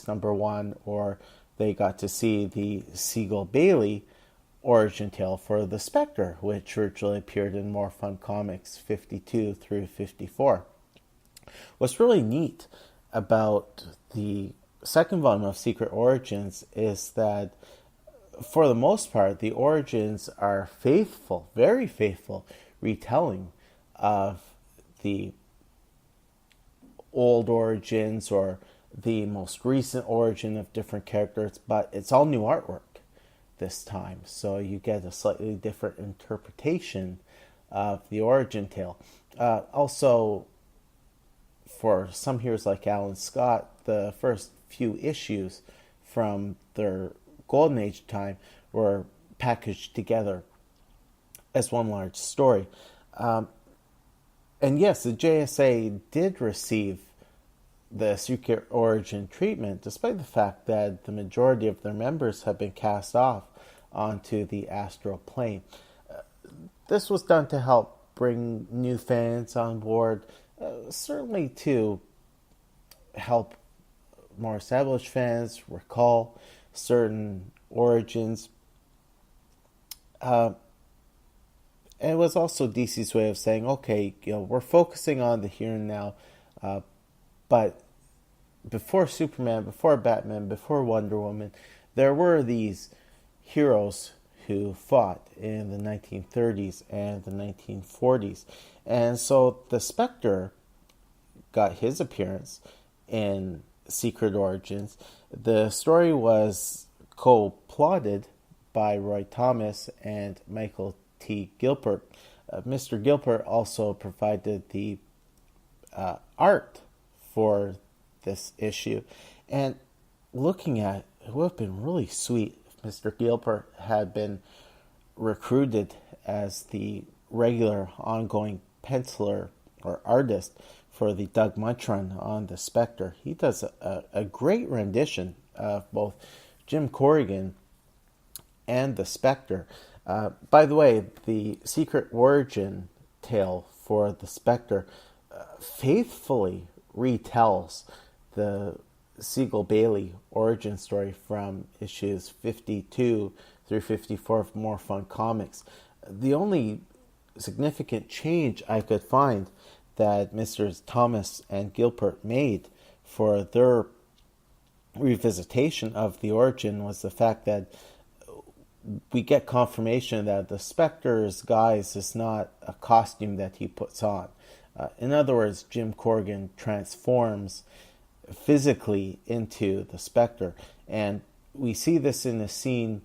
#1, or they got to see the Siegel Bailey origin tale for the Spectre, which originally appeared in More Fun Comics 52 through 54. What's really neat about the second volume of Secret Origins is that, for the most part, the origins are faithful, very faithful retelling of the old origins or the most recent origin of different characters, but it's all new artwork this time. So you get a slightly different interpretation of the origin tale. Also, for some heroes like Alan Scott, the first few issues from their Golden Age time were packaged together as one large story. And yes, the JSA did receive the Secret Origin treatment, despite the fact that the majority of their members have been cast off onto the astral plane. This was done to help bring new fans on board, certainly to help more established fans recall certain origins. And it was also DC's way of saying, okay, we're focusing on the here and now, but before Superman, before Batman, before Wonder Woman, there were these heroes who fought in the 1930s and the 1940s. And so the Spectre got his appearance in Secret Origins. The story was co-plotted by Roy Thomas and Michael T. Gilbert. Mr. Gilbert also provided the art for this issue. And looking at it would have been really sweet if Mr. Gilbert had been recruited as the regular ongoing penciler or artist for the Doug Munch run on the Spectre. He does a great rendition of both Jim Corrigan and the Spectre. By the way, the Secret Origin tale for the Spectre faithfully retells the Siegel Bailey origin story from issues 52 through 54 of More Fun Comics. The only significant change I could find that Mr. Thomas and Gilbert made for their revisitation of the origin was the fact that we get confirmation that the Spectre's guise is not a costume that he puts on. In other words, Jim Corrigan transforms physically into the Spectre. And we see this in a scene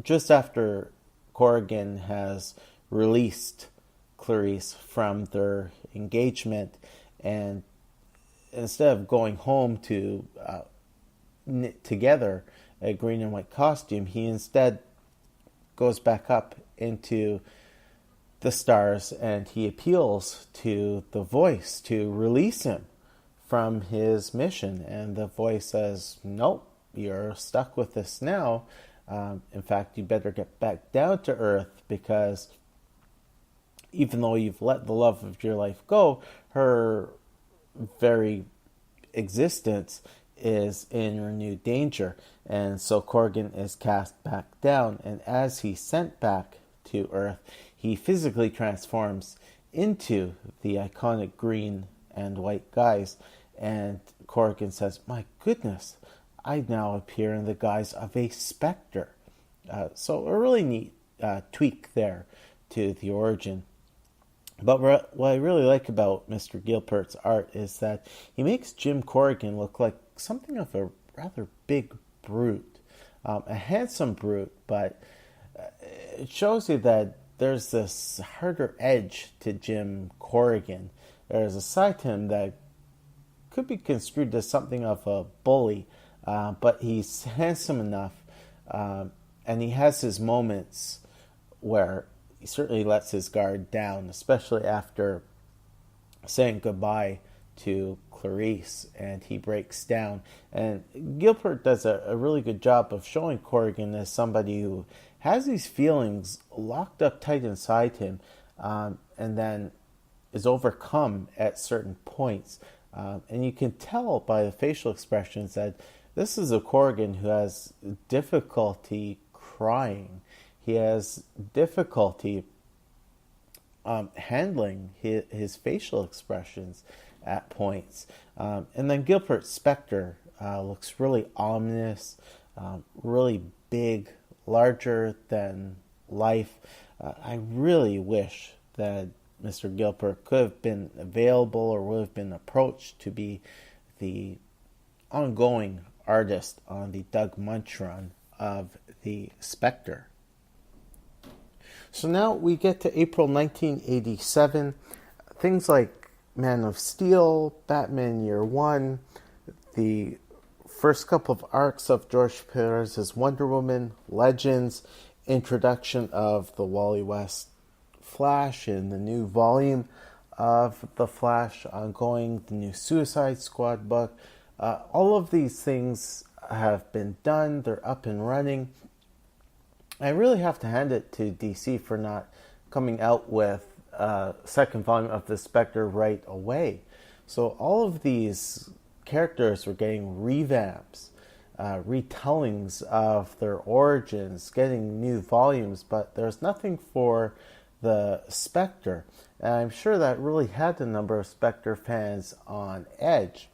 just after Corrigan has released Clarice from their engagement, and instead of going home to knit together a green and white costume, he instead goes back up into the stars and he appeals to the voice to release him from his mission. And the voice says, nope, you're stuck with this now. In fact, you better get back down to Earth, because even though you've let the love of your life go, her very existence is in renewed danger. And so Corrigan is cast back down, and as he's sent back to Earth, he physically transforms into the iconic green and white guise. And Corrigan says, my goodness, I now appear in the guise of a Spectre. So a really neat tweak there to the origin. But what I really like about Mr. Gilbert's art is that he makes Jim Corrigan look like something of a rather big brute. A handsome brute, but it shows you that there's this harder edge to Jim Corrigan. There's a side to him that could be construed as something of a bully, but he's handsome enough, and he has his moments where he certainly lets his guard down, especially after saying goodbye to Clarice, and he breaks down. And Gilbert does a really good job of showing Corrigan as somebody who has these feelings locked up tight inside him, and then is overcome at certain points And you can tell by the facial expressions that this is a Corrigan who has difficulty crying. He has difficulty handling his facial expressions at points. And then Gilbert Spectre looks really ominous, really big, larger than life. I really wish that Mr. Gilbert could have been available or would have been approached to be the ongoing artist on the Doug Munch run of the Spectre. So now we get to April 1987. Things like Man of Steel, Batman Year One, the first couple of arcs of George Perez's Wonder Woman, Legends, introduction of the Wally West Flash in the new volume of The Flash ongoing, the new Suicide Squad book. All of these things have been done. They're up and running. I really have to hand it to DC for not coming out with a second volume of the Spectre right away. So all of these characters were getting revamps, retellings of their origins, getting new volumes, but there's nothing for the Spectre. And I'm sure that really had a number of Spectre fans on edge.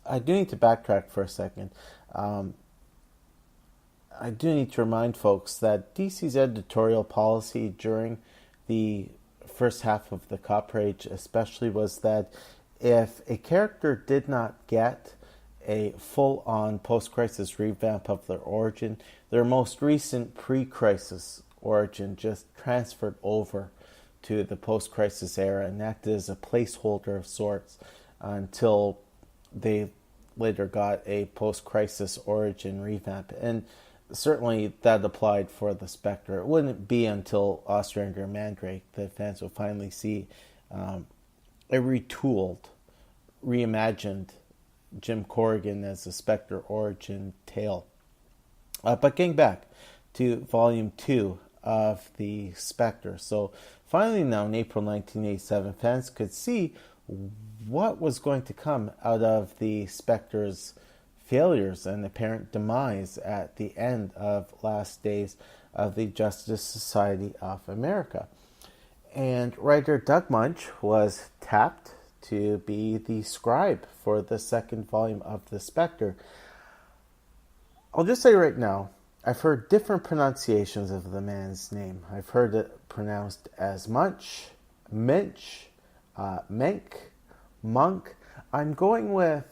I do need to backtrack for a second. I do need to remind folks that DC's editorial policy during the first half of the Copper Age especially was that if a character did not get a full-on post-crisis revamp of their origin, their most recent pre-crisis origin just transferred over to the post-crisis era and acted as a placeholder of sorts until they later got a post-crisis origin revamp. And certainly that applied for the Spectre. It wouldn't be until Ostrander and Mandrake that fans would finally see a retooled, reimagined Jim Corrigan as a Spectre origin tale. But getting back to Volume 2 of the Spectre. So finally now in April 1987, fans could see what was going to come out of the Spectre's failures and apparent demise at the end of last days of the Justice Society of America. And writer Doug Munch was tapped to be the scribe for the second volume of the Spectre. I'll just say right now, I've heard different pronunciations of the man's name. I've heard it pronounced as Munch, Minch, Menk, Monk. I'm going with,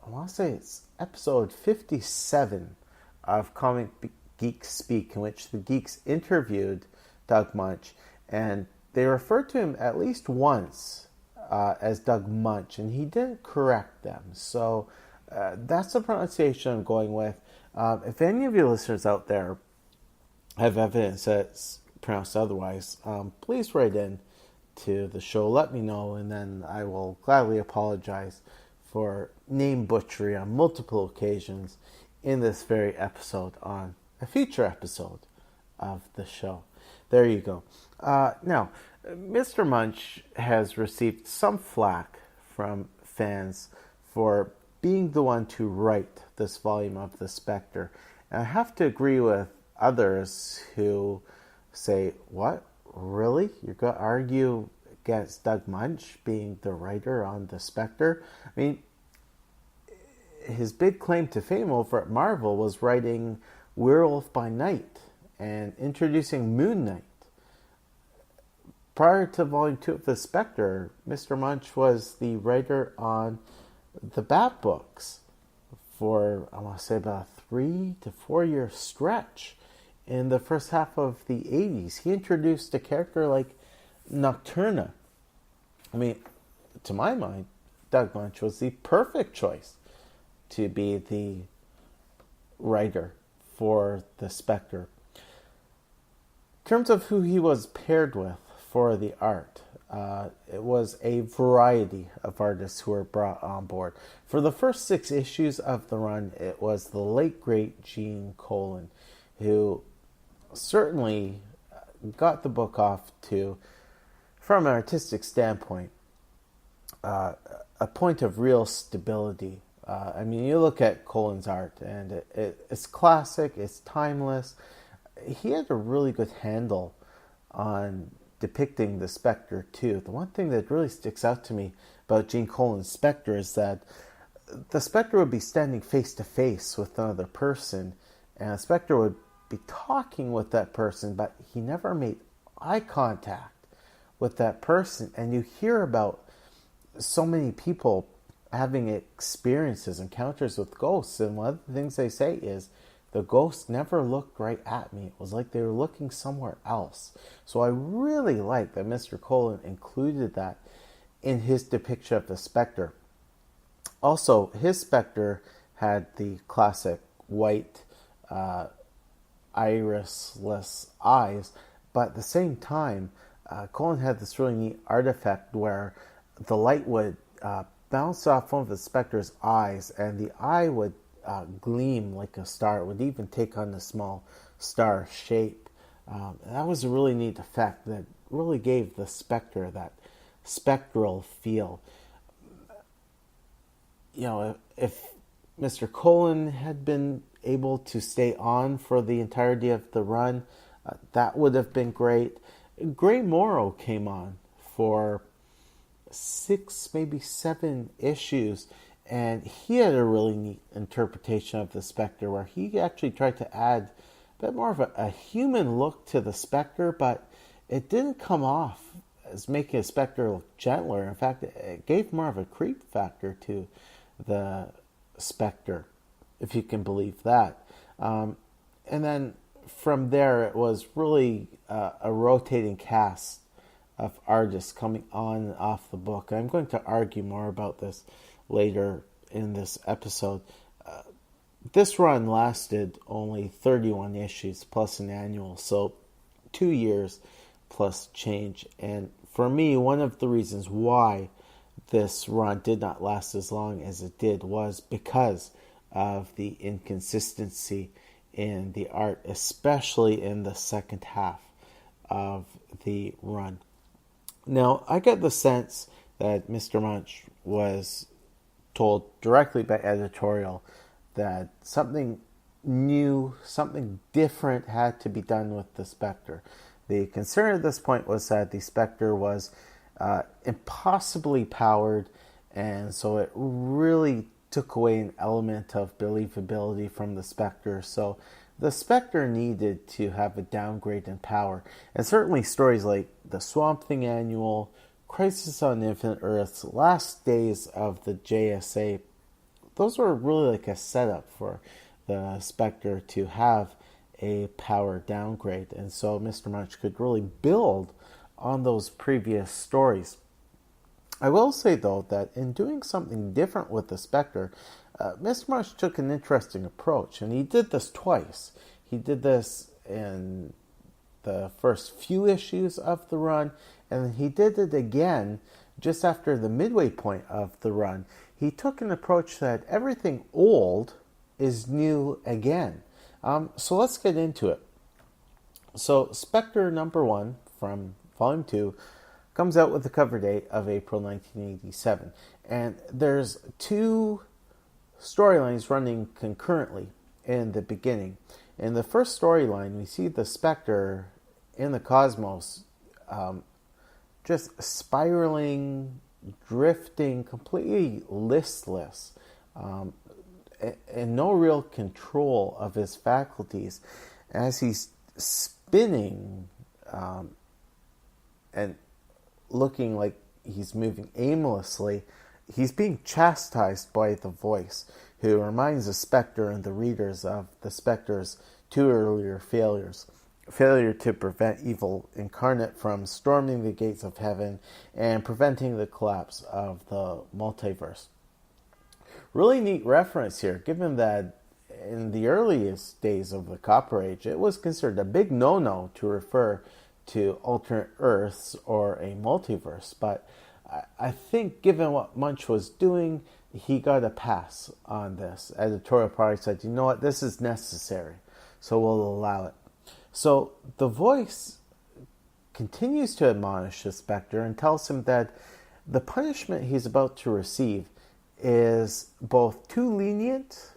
I want to say it's episode 57 of Comic Geek Speak, in which the geeks interviewed Doug Munch, and they referred to him at least once as Doug Munch, and he didn't correct them. So that's the pronunciation I'm going with. If any of you listeners out there have evidence that's pronounced otherwise, please write in to the show. Let me know, and then I will gladly apologize for name butchery on multiple occasions in this very episode on a future episode of the show. There you go. Now, Mr. Munch has received some flack from fans for being the one to write this volume of the Spectre. And I have to agree with others who say, what? Really? You're going to argue against Doug Munch being the writer on the Spectre? I mean, his big claim to fame over at Marvel was writing Werewolf by Night and introducing Moon Knight. Prior to Volume 2 of the Spectre, Mr. Munch was the writer on the Bat books for, I want to say, about a 3 to 4 year stretch in the first half of the 80s. He introduced a character like Nocturna. I mean, to my mind, Doug Munch was the perfect choice to be the writer for the Spectre. In terms of who he was paired with for the art, it was a variety of artists who were brought on board. For the first 6 issues of the run, it was the late great Gene Colan, who certainly got the book off to, from an artistic standpoint, a a point of real stability. I mean, you look at Colin's art, and it's classic, it's timeless. He had a really good handle on depicting the Spectre too. The one thing that really sticks out to me about Gene Colan's Spectre is that the Spectre would be standing face to face with another person, and the Spectre would be talking with that person, but he never made eye contact with that person. And you hear about so many people having experiences, encounters with ghosts, and one of the things they say is the ghost never looked right at me. It was like they were looking somewhere else. So I really like that Mr. Colan included that in his depiction of the Spectre. Also, his Spectre had the classic white, irisless eyes, but at the same time, Colan had this really neat artifact where the light would bounce off one of the Spectre's eyes, and the eye would gleam like a star. It would even take on a small star shape. That was a really neat effect that really gave the Spectre that spectral feel. You know, if Mr. Colan had been able to stay on for the entirety of the run, that would have been great. Gray Morrow came on for 6, maybe 7 issues, and he had a really neat interpretation of the Spectre where he actually tried to add a bit more of a human look to the Spectre, but it didn't come off as making a Spectre look gentler. In fact, it gave more of a creep factor to the Spectre, if you can believe that. And then from there, it was really a rotating cast of artists coming on and off the book. I'm going to argue more about this later in this episode. This run lasted only 31 issues plus an annual, so 2 years plus change. And for me, one of the reasons why this run did not last as long as it did was because of the inconsistency in the art, especially in the second half of the run. Now, I get the sense that Mr. Munch was told directly by editorial that something new, something different had to be done with the Spectre. The concern at this point was that the Spectre was impossibly powered, and so it really took away an element of believability from the Spectre. So the Spectre needed to have a downgrade in power. And certainly stories like the Swamp Thing Annual, Crisis on Infinite Earths, Last Days of the JSA, those were really like a setup for the Spectre to have a power downgrade. And so Mr. Munch could really build on those previous stories. I will say, though, that in doing something different with the Spectre, Mr. Munch took an interesting approach, and he did this twice. He did this in the first few issues of the run, and then he did it again just after the midway point of the run. He took an approach that everything old is new again. So let's get into it. So Spectre number 1 from Volume 2 comes out with the cover date of April 1987. And there's 2 storylines running concurrently in the beginning. In the first storyline, we see the Spectre in the cosmos just spiraling, drifting, completely listless, and no real control of his faculties as he's spinning and looking like he's moving aimlessly. He's being chastised by the voice, who reminds the Spectre and the readers of the Spectre's 2 earlier failures. Failure to prevent evil incarnate from storming the gates of heaven and preventing the collapse of the multiverse. Really neat reference here, given that in the earliest days of the Copper Age, it was considered a big no-no to refer to alternate Earths or a multiverse. But I think given what Munch was doing, he got a pass on this. Editorial probably said, you know what, this is necessary, so we'll allow it. So the voice continues to admonish the Spectre and tells him that the punishment he's about to receive is both too lenient